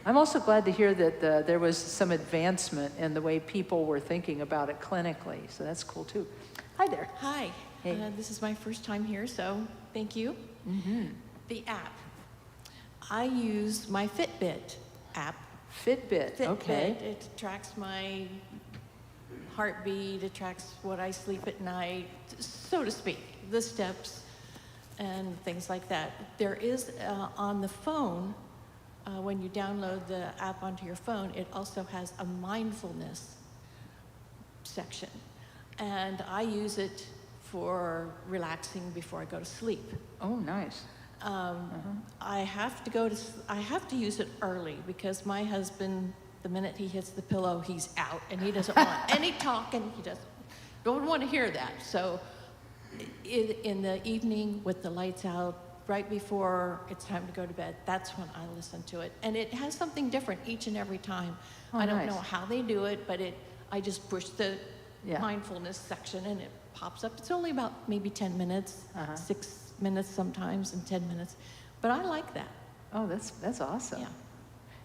I'm also glad to hear that there was some advancement in the way people were thinking about it clinically, so that's cool too. Hi there. Hi. Hey. This is my first time here, so thank you. The app. I use my Fitbit app. Fitbit, okay. It tracks my heartbeat, it tracks what I sleep at night, so to speak, the steps and things like that. There is on the phone, when you download the app onto your phone, it also has a mindfulness section. And I use it for relaxing before I go to sleep. Oh, nice. I have to use it early because my husband, the minute he hits the pillow, he's out and he doesn't want any talking. He don't want to hear that. So in the evening with the lights out, right before it's time to go to bed, that's when I listen to it. And it has something different each and every time. Oh, I don't nice. know how they do it, but I just push the Yeah. mindfulness section and it pops up. It's only about maybe 10 minutes, 6 minutes sometimes, and 10 minutes. But I like that. Oh, that's awesome. Yeah.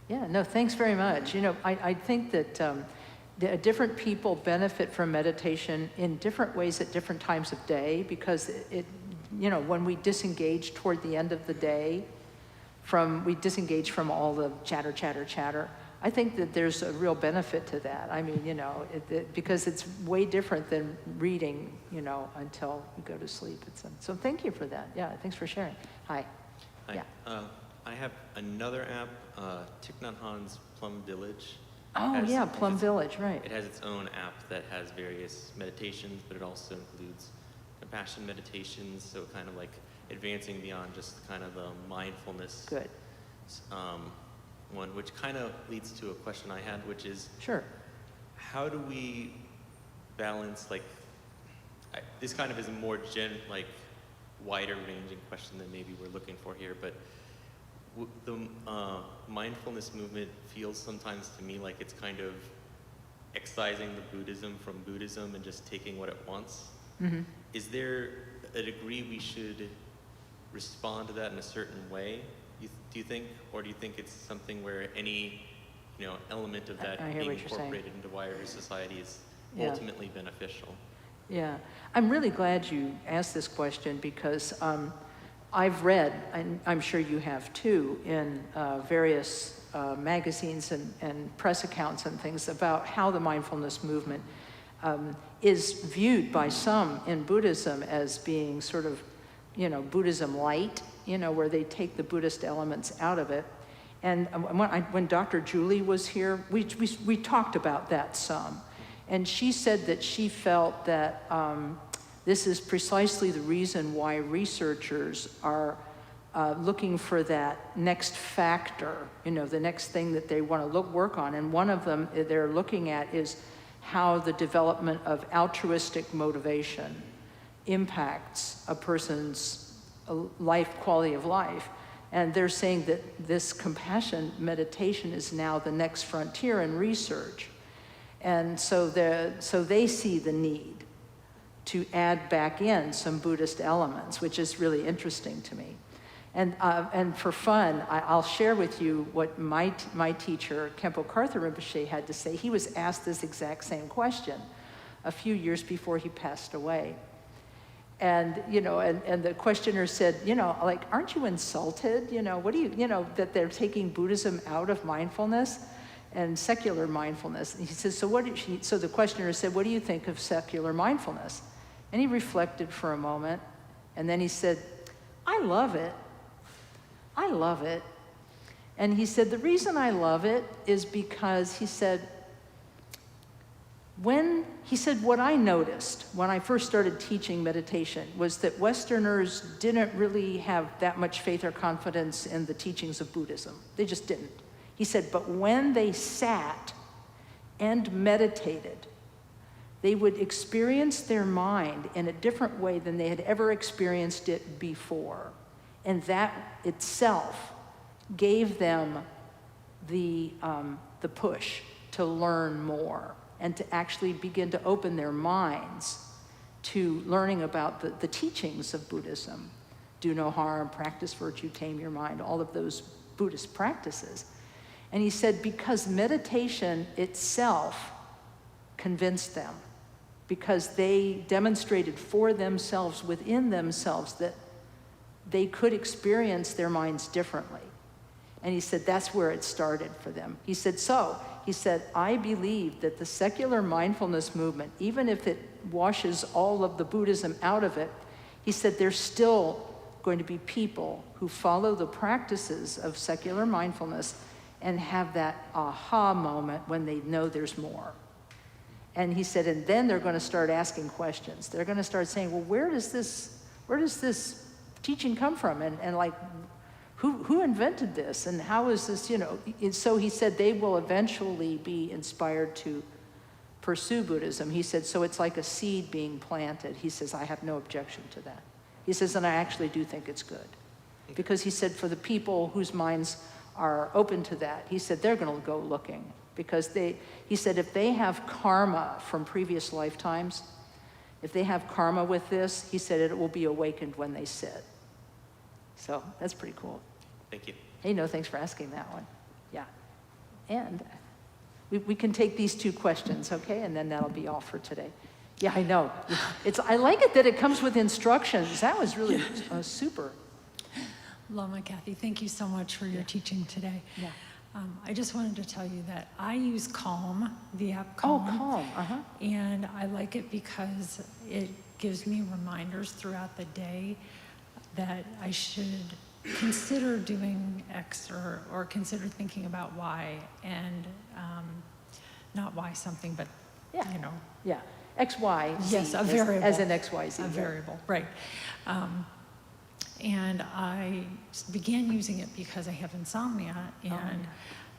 Yeah, no, thanks very much. You know, I think that different people benefit from meditation in different ways at different times of day, because you know, when we disengage toward the end of the day, we disengage from all the chatter. I think that there's a real benefit to that. I mean, you know, because it's way different than reading, you know, until you go to sleep. So thank you for that. Yeah, thanks for sharing. Hi. Hi. Yeah. I have another app, Thich Nhat Hanh's Plum Village. Oh, yeah, Plum Village, right. It has its own app that has various meditations, but it also includes compassion meditations, so kind of like advancing beyond just kind of the mindfulness. Good. One, which kind of leads to a question I had, which is, Sure. how do we balance, like, this kind of is a more wider ranging question than maybe we're looking for here, but the mindfulness movement feels sometimes to me like it's kind of excising the Buddhism from Buddhism and just taking what it wants. Mm-hmm. Is there a degree we should respond to that in a certain way, do you think? Or do you think it's something where any, you know, element of that I hear being what you're saying. incorporated into wider society is Yeah. ultimately beneficial? Yeah, I'm really glad you asked this question, because I've read, and I'm sure you have too, in various magazines and press accounts and things about how the mindfulness movement is viewed by some in Buddhism as being sort of, you know, Buddhism light, you know, where they take the Buddhist elements out of it. And when Dr. Julie was here, we talked about that some. And she said that she felt that this is precisely the reason why researchers are looking for that next factor, you know, the next thing that they want to work on. And one of them they're looking at is how the development of altruistic motivation impacts a person's quality of life. And they're saying that this compassion meditation is now the next frontier in research. And so they see the need to add back in some Buddhist elements, which is really interesting to me. And for fun, I'll share with you what my teacher, Khenpo Karthar Rinpoche, had to say. He was asked this exact same question a few years before he passed away. And, you know, and the questioner said, you know, like, aren't you insulted? You know, what do you know, that they're taking Buddhism out of mindfulness and secular mindfulness? And he says, so the questioner said, what do you think of secular mindfulness? And he reflected for a moment, and then he said, I love it. I love it. And he said, the reason I love it is because he said, what I noticed when I first started teaching meditation was that Westerners didn't really have that much faith or confidence in the teachings of Buddhism. They just didn't. He said, but when they sat and meditated, they would experience their mind in a different way than they had ever experienced it before. And that itself gave them the push to learn more and to actually begin to open their minds to learning about the teachings of Buddhism. Do no harm, practice virtue, tame your mind, all of those Buddhist practices. And he said, because meditation itself convinced them, because they demonstrated for themselves, within themselves, that they could experience their minds differently. And he said, that's where it started for them. He said, I believe that the secular mindfulness movement, even if it washes all of the Buddhism out of it, he said, there's still going to be people who follow the practices of secular mindfulness and have that aha moment when they know there's more. And he said, and then they're going to start asking questions. They're going to start saying, well, where does this teaching come from? And like, who invented this? And how is this, And so he said they will eventually be inspired to pursue Buddhism. He said, so it's like a seed being planted. He says, I have no objection to that. He says, and I actually do think it's good. Because he said, for the people whose minds are open to that, he said, they're going to go looking. Because he said, if they have karma from previous lifetimes, if they have karma with this, he said, it will be awakened when they sit. So that's pretty cool. Thank you. Hey, no, thanks for asking that one. Yeah. And we can take these two questions, okay? And then that'll be all for today. Yeah, I know. I like it that it comes with instructions. That was really super. Lama, Kathy, thank you so much for your teaching today. Yeah. I just wanted to tell you that I use Calm, the app Calm. Oh, Calm, uh-huh. And I like it because it gives me reminders throughout the day that I should consider doing X or consider thinking about Y, and not Y something, but, Yeah. Yeah. X, Y, Z. Yes, a variable. As in X, Y, Z. A yeah. variable, right. And I began using it because I have insomnia, and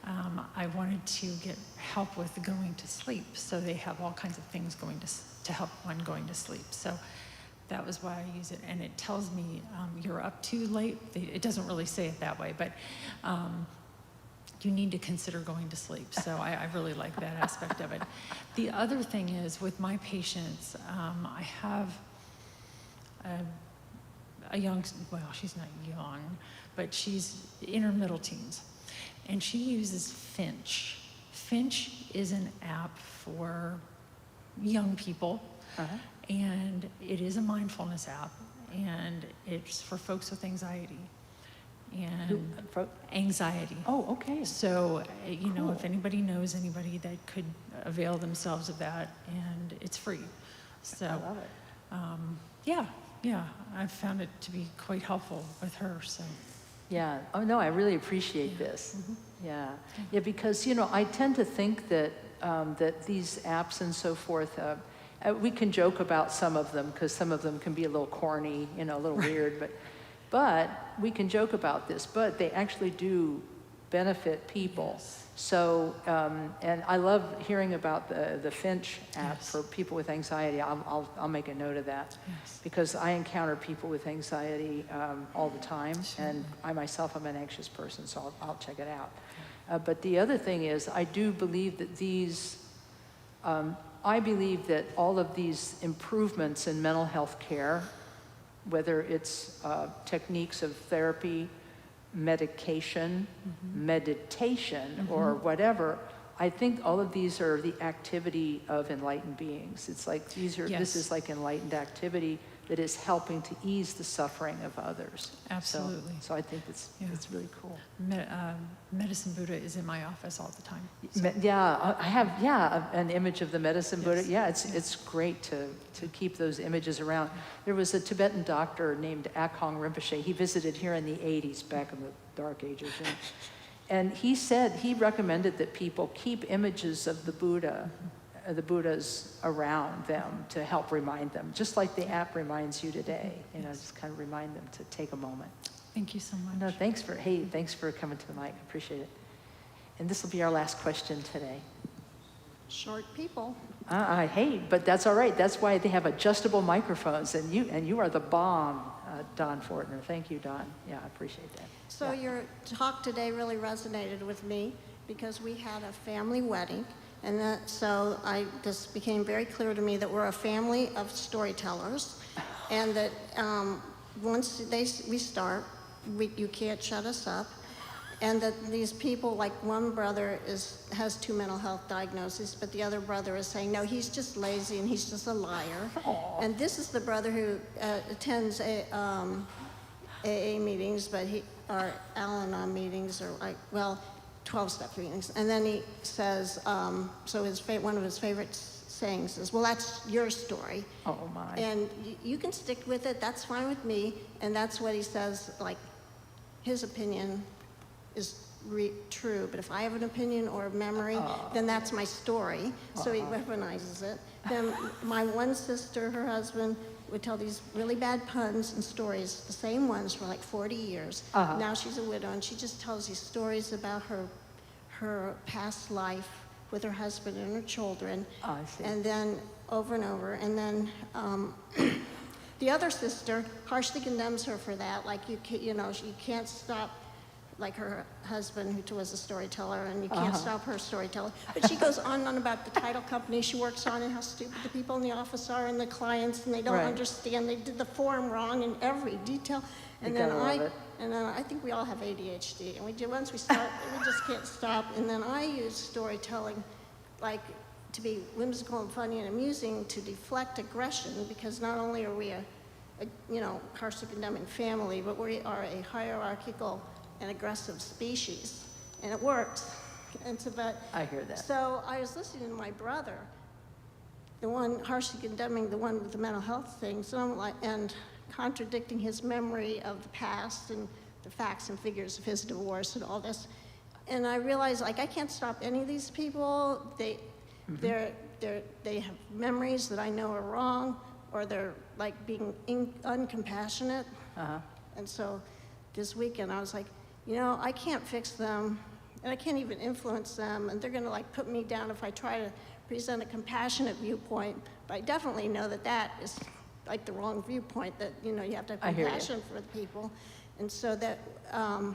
I wanted to get help with going to sleep. So they have all kinds of things going to help one going to sleep. So that was why I use it. And it tells me you're up too late. It doesn't really say it that way, but you need to consider going to sleep. So I really like that aspect of it. The other thing is with my patients, I have a young, well, she's not young, but she's in her middle teens. And she uses Finch. Finch is an app for young people. Uh-huh. And it is a mindfulness app. And it's for folks with anxiety. And anxiety. Oh, okay. So, Cool. if anybody knows anybody that could avail themselves of that, and it's free. So, I love it. yeah, I've found it to be quite helpful with her, so. Yeah. Oh, no, I really appreciate this. Mm-hmm. Yeah. Yeah, because, I tend to think that that these apps and so forth, we can joke about some of them because some of them can be a little corny, a little weird, but we can joke about this, but they actually do benefit people. Yes. So, and I love hearing about the Finch app Yes. for people with anxiety. I'll make a note of that. Yes. Because I encounter people with anxiety all the time, Sure. and I myself am an anxious person, so I'll check it out. But the other thing is, I do believe that I believe that all of these improvements in mental health care, whether it's techniques of therapy, medication, meditation, or whatever, I think all of these are the activity of enlightened beings. It's like this Yes. is like enlightened activity that is helping to ease the suffering of others. Absolutely. So I think it's really cool. Medicine Buddha is in my office all the time. I have an image of the medicine Buddha. Yeah, it's great to keep those images around. There was a Tibetan doctor named Akhong Rinpoche. He visited here in the 80s, back in the dark ages. And he said, he recommended that people keep images of the Buddha, the Buddhas around them to help remind them, just like the app reminds you today, you know, just kind of remind them to take a moment. Thank you so much. No, thanks for coming to the mic, I appreciate it. And this will be our last question today. Short people. Hey, but that's all right. That's why they have adjustable microphones, and you are the bomb, Don Fortner. Thank you, Don. Yeah, I appreciate that. So Yeah. your talk today really resonated with me because we had a family wedding, and so this became very clear to me that we're a family of storytellers, and that once we start, you can't shut us up. And that these people, like one brother has 2 mental health diagnoses, but the other brother is saying, no, he's just lazy and he's just a liar. Aww. And this is the brother who attends AA meetings, or Al-Anon meetings, or 12-step meetings. And then he says, so one of his favorite sayings is, well, that's your story. Oh my. And you can stick with it, that's fine with me. And that's what he says, like, his opinion is true, but if I have an opinion or a memory, then that's my story. So he weaponizes it. Then my one sister, her husband, would tell these really bad puns and stories, the same ones for like 40 years. Now she's a widow, and she just tells these stories about her past life with her husband and her children. I see. And then over and over. And then the other sister harshly condemns her for that. Like, you can't stop, like her husband, who was a storyteller, and you can't stop her storytelling. But she goes on and on about the title company she works on and how stupid the people in the office are and the clients, and they don't understand. They did the form wrong in every detail. And then I think we all have ADHD, and once we start, we just can't stop. And then I use storytelling, like, to be whimsical and funny and amusing, to deflect aggression, because not only are we a harshly condemning family, but we are a hierarchical and aggressive species, and it works. And so, I hear that. So I was listening to my brother, the one harshly condemning the one with the mental health things, and contradicting his memory of the past and the facts and figures of his divorce and all this. And I realized, like, I can't stop any of these people. They have memories that I know are wrong, or they're like being uncompassionate. And so this weekend I was like, I can't fix them, and I can't even influence them, and they're gonna like put me down if I try to present a compassionate viewpoint. But I definitely know that is like the wrong viewpoint, that you have to have compassion for the people. And so that I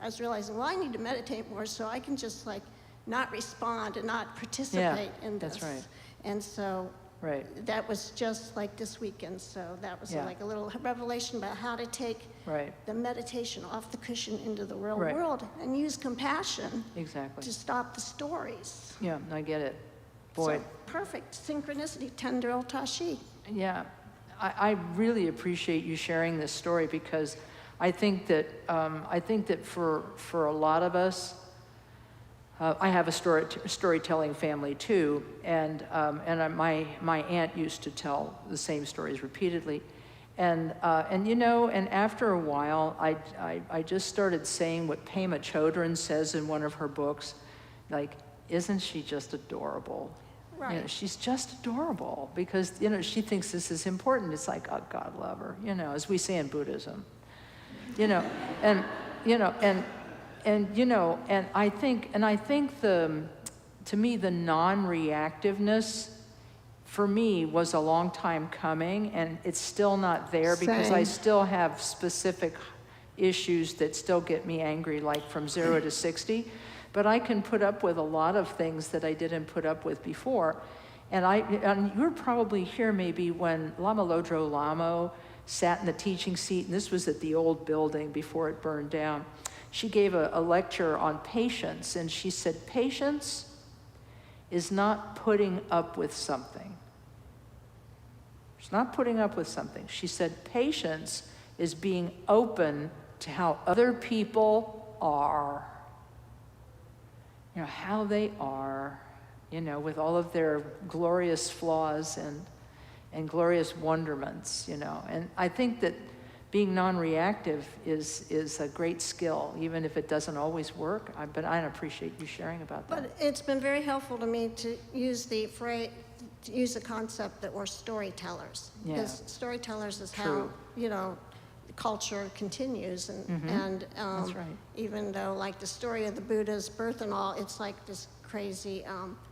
was realizing, well, I need to meditate more so I can just like not respond and not participate in this. That's right. And so Right. that was just like this weekend. So that was like a little revelation about how to take the meditation off the cushion into the real world and use compassion to stop the stories. Yeah, I get it. Boy. So, perfect synchronicity, tender tashi. Yeah, I really appreciate you sharing this story, because I think that for a lot of us, I have a storytelling family too, and my aunt used to tell the same stories repeatedly, and after a while, I just started saying what Pema Chodron says in one of her books, like, isn't she just adorable? Right. She's just adorable, because she thinks this is important. It's like, oh, God love her, as we say in Buddhism, and I think to me, the non-reactiveness for me was a long time coming, and it's still not there, because I still have specific issues that still get me angry, like from 0 to 60. But I can put up with a lot of things that I didn't put up with before. And you were probably here maybe when Lama Lodro Lamo sat in the teaching seat, and this was at the old building before it burned down. She gave a lecture on patience, and she said, patience is not putting up with something. It's not putting up with something. She said, patience is being open to how other people are. How they are, with all of their glorious flaws and glorious wonderments, And I think that being non-reactive is a great skill, even if it doesn't always work. But I appreciate you sharing about that. But it's been very helpful to me to use the phrase, to use the concept that we're storytellers. Yeah. Because storytellers is how, True. you know, the culture continues. And That's right. even though like the story of the Buddha's birth and all, it's like this crazy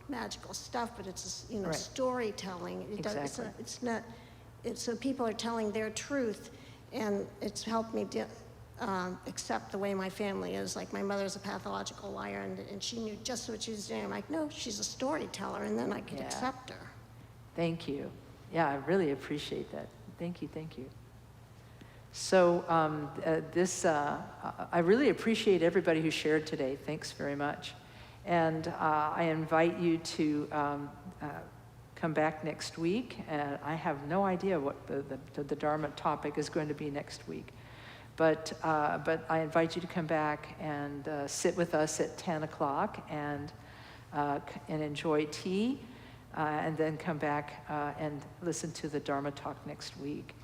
magical stuff, but it's, you know, Right. storytelling. Exactly. It's not, so people are telling their truth, and it's helped me accept the way my family is. Like my mother's a pathological liar, and she knew just what she was doing. I'm like, no, she's a storyteller, and then I could Yeah. accept her. Thank you. Yeah, I really appreciate that. Thank you, thank you. So I really appreciate everybody who shared today. Thanks very much. And I invite you to come back next week. And I have no idea what the Dharma topic is going to be next week. But I invite you to come back and sit with us at 10 o'clock and enjoy tea. And then come back and listen to the Dharma talk next week.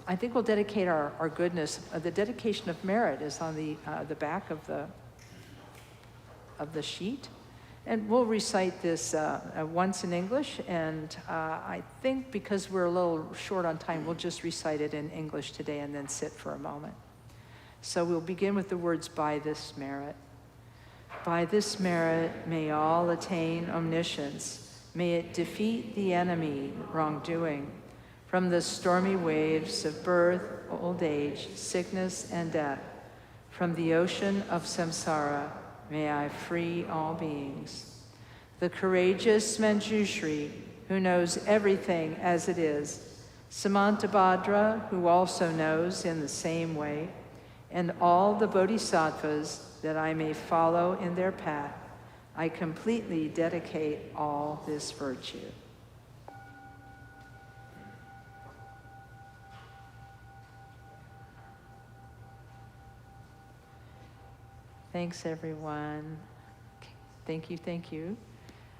I think we'll dedicate our goodness. The dedication of merit is on the back of the sheet. And we'll recite this once in English, and I think because we're a little short on time, we'll just recite it in English today and then sit for a moment. So we'll begin with the words, by this merit. By this merit, may all attain omniscience. May it defeat the enemy, wrongdoing. From the stormy waves of birth, old age, sickness, and death, from the ocean of samsara, may I free all beings. The courageous Manjushri, who knows everything as it is, Samantabhadra, who also knows in the same way, and all the bodhisattvas, that I may follow in their path, I completely dedicate all this virtue. Thanks, everyone. Thank you, thank you.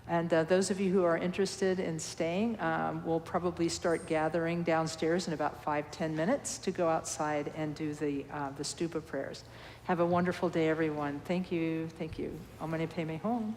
And those of you who are interested in staying, we'll probably start gathering downstairs in about 5-10 minutes to go outside and do the stupa prayers. Have a wonderful day, everyone. Thank you, thank you. Om Mani Padme Hum.